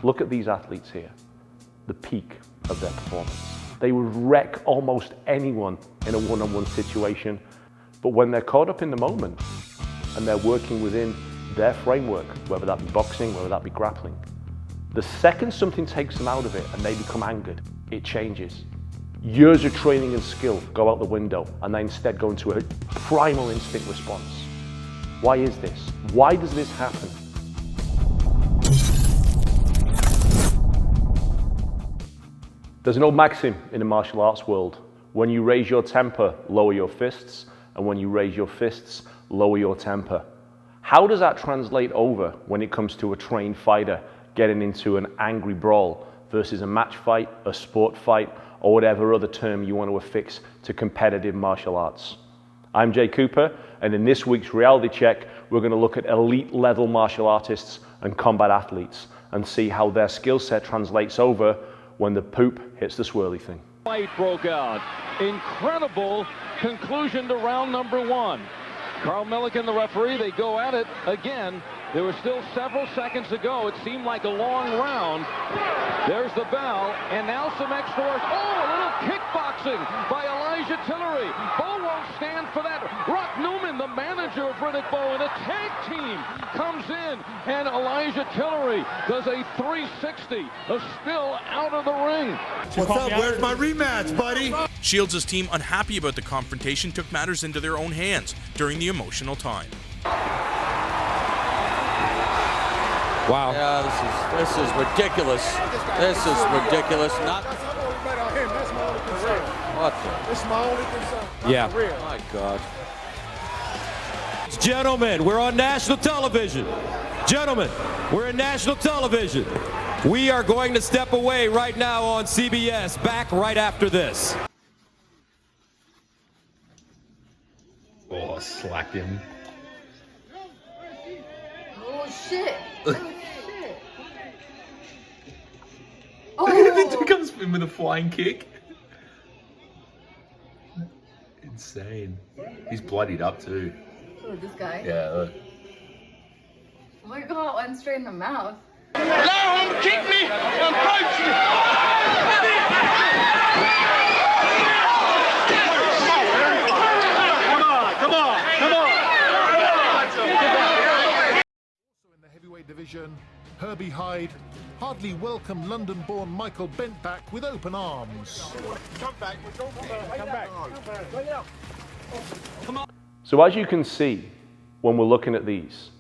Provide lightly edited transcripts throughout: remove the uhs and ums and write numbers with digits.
Look at these athletes here, the peak of their performance. They would wreck almost anyone in a one-on-one situation, but when they're caught up in the moment and they're working within their framework, whether that be boxing, whether that be grappling, the second something takes them out of it and they become angered, it changes. Years of training and skill go out the window and they instead go into a primal instinct response. Why is this? Why does this happen? There's an old maxim in the martial arts world: when you raise your temper, lower your fists, and when you raise your fists, lower your temper. How does that translate over when it comes to a trained fighter getting into an angry brawl versus a match fight, a sport fight, or whatever other term you want to affix to competitive martial arts? I'm Jay Cooper, and in this week's reality check, we're going to look at elite level martial artists and combat athletes and see how their skill set translates over when the poop hits the swirly thing. Fight broke out. Incredible conclusion to round number one. Carl Milliken, the referee, they go at it again. There were still several seconds to go. It seemed like a long round. There's the bell, and now some extra work. Oh, a little kickboxing by Elijah Tillery. Bo won't stand for that. Rock Newman, the manager of Riddick Bowe, and a tag team comes in, and Elijah Tillery does a 360, a spill out of the ring. What's up? Where's my rematch, buddy? Shields' team, unhappy about the confrontation, took matters into their own hands during the emotional time. Wow. Yeah, this is ridiculous. This is ridiculous. Not. What the? This is my only concern. Yeah. My God. Gentlemen, we're on national television. Gentlemen, we're in national television. We are going to step away right now on CBS. Back right after this. Oh, slacked him. Oh shit. Oh shit. Look at him, he comes in with a flying kick. Insane. He's bloodied up too. Oh, this guy? Yeah, look. Oh my god, went straight in the mouth. Allow him to kick me and punch me. Come on. Also in the heavyweight division, Herbie Hyde hardly welcomed London-born Michael Bent back with open arms. Come back. So as you can see, when we're looking at these,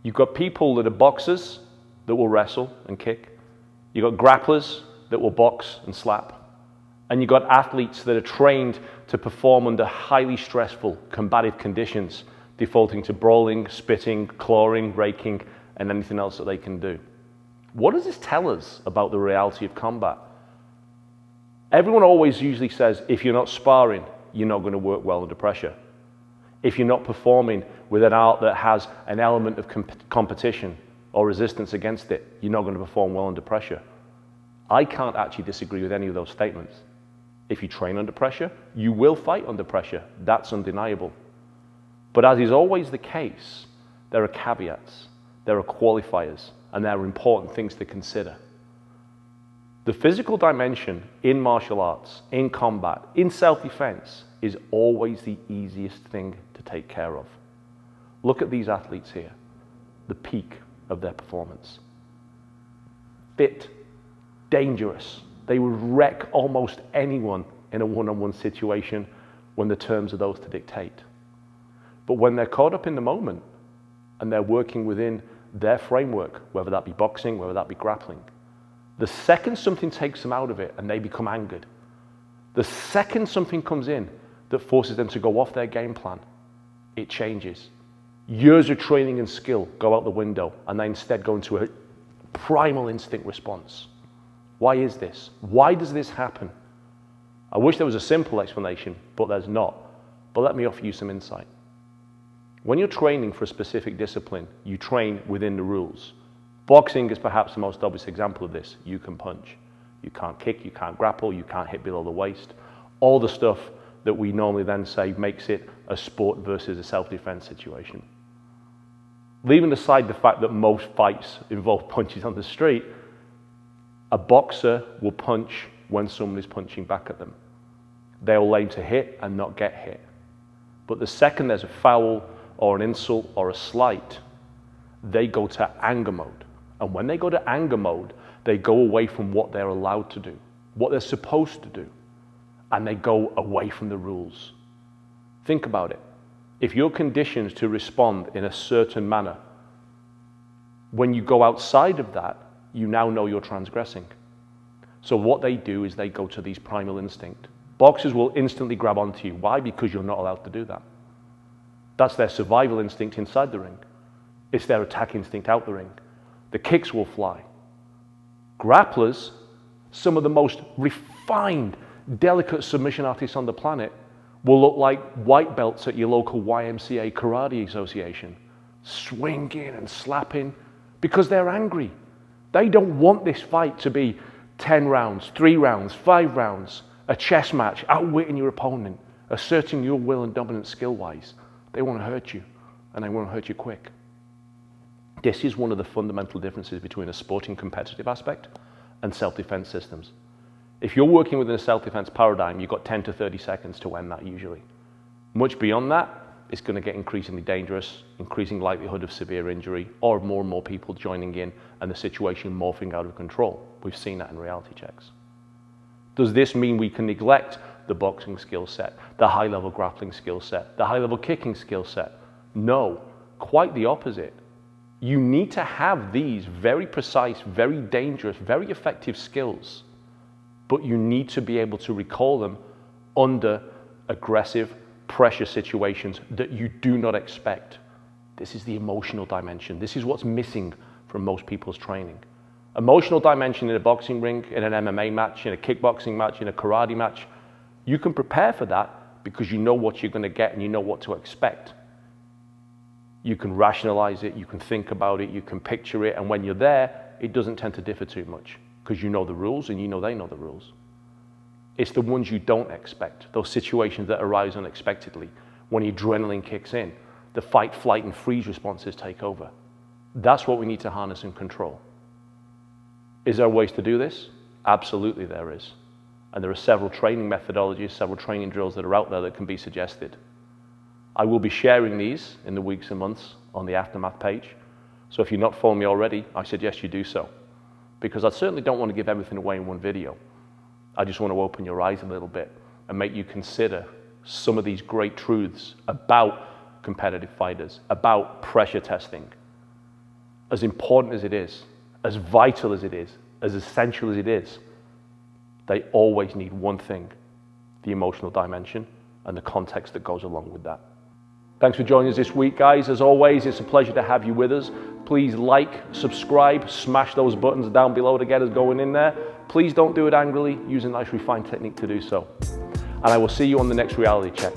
you've got people that are boxers that will wrestle and kick. You've got grapplers that will box and slap. And you've got athletes that are trained to perform under highly stressful, combative conditions, defaulting to brawling, spitting, clawing, raking, and anything else that they can do. What does this tell us about the reality of combat? Everyone always usually says, if you're not sparring, you're not going to work well under pressure. If you're not performing with an art that has an element of competition or resistance against it, you're not going to perform well under pressure. I can't actually disagree with any of those statements. If you train under pressure, you will fight under pressure. That's undeniable. But as is always the case, there are caveats, there are qualifiers, and there are important things to consider. The physical dimension in martial arts, in combat, in self-defense is always the easiest thing to take care of. Look at these athletes here, the peak of their performance. Fit, dangerous. They would wreck almost anyone in a one-on-one situation when the terms are those to dictate. But when they're caught up in the moment and they're working within their framework, whether that be boxing, whether that be grappling, the second something takes them out of it and they become angered, the second something comes in that forces them to go off their game plan, it changes. Years of training and skill go out the window and they instead go into a primal instinct response. Why is this? Why does this happen? I wish there was a simple explanation, but there's not. But let me offer you some insight. When you're training for a specific discipline, you train within the rules. Boxing is perhaps the most obvious example of this. You can punch. You can't kick, you can't grapple, you can't hit below the waist. All the stuff that we normally then say makes it a sport versus a self-defense situation. Leaving aside the fact that most fights involve punches on the street, A boxer will punch when someone is punching back at them. They'll aim to hit and not get hit. But the second there's a foul or an insult or a slight, they go to anger mode. And when they go to anger mode, they go away from what they're allowed to do, what they're supposed to do, and they go away from the rules. Think about it. If you're conditioned to respond in a certain manner, when you go outside of that, you now know you're transgressing. So what they do is they go to these primal instinct. Boxers will instantly grab onto you. Why? Because you're not allowed to do that. That's their survival instinct inside the ring. It's their attack instinct out the ring. The kicks will fly. Grapplers, some of the most refined, delicate submission artists on the planet, will look like white belts at your local YMCA Karate Association, swinging and slapping because they're angry. They don't want this fight to be 10 rounds, 3 rounds, 5 rounds, a chess match, outwitting your opponent, asserting your will and dominance skill-wise. They want to hurt you, and they want to hurt you quick. This is one of the fundamental differences between a sporting competitive aspect and self-defense systems. If you're working within a self-defense paradigm, you've got 10 to 30 seconds to end that usually. Much beyond that, it's going to get increasingly dangerous, increasing likelihood of severe injury, or more and more people joining in and the situation morphing out of control. We've seen that in reality checks. Does this mean we can neglect the boxing skill set, the high-level grappling skill set, the high-level kicking skill set? No, quite the opposite. You need to have these very precise, very dangerous, very effective skills, but you need to be able to recall them under aggressive pressure situations that you do not expect. This is the emotional dimension. This is what's missing from most people's training. Emotional dimension in a boxing ring, in an MMA match, in a kickboxing match, in a karate match, you can prepare for that because you know what you're going to get and you know what to expect. You can rationalize it, you can think about it, you can picture it, and when you're there, it doesn't tend to differ too much because you know the rules and you know they know the rules. It's the ones you don't expect, those situations that arise unexpectedly, when adrenaline kicks in, the fight, flight, and freeze responses take over. That's what we need to harness and control. Is there ways to do this? Absolutely there is. And there are several training methodologies, several training drills that are out there that can be suggested. I will be sharing these in the weeks and months on the Aftermath page. So if you're not following me already, I suggest you do so. Because I certainly don't want to give everything away in one video. I just want to open your eyes a little bit and make you consider some of these great truths about competitive fighters, about pressure testing. As important as it is, as vital as it is, as essential as it is, they always need one thing, the emotional dimension and the context that goes along with that. Thanks for joining us this week, guys. As always, it's a pleasure to have you with us. Please like, subscribe, smash those buttons down below to get us going in there. Please don't do it angrily. Use a nice refined technique to do so. And I will see you on the next reality check.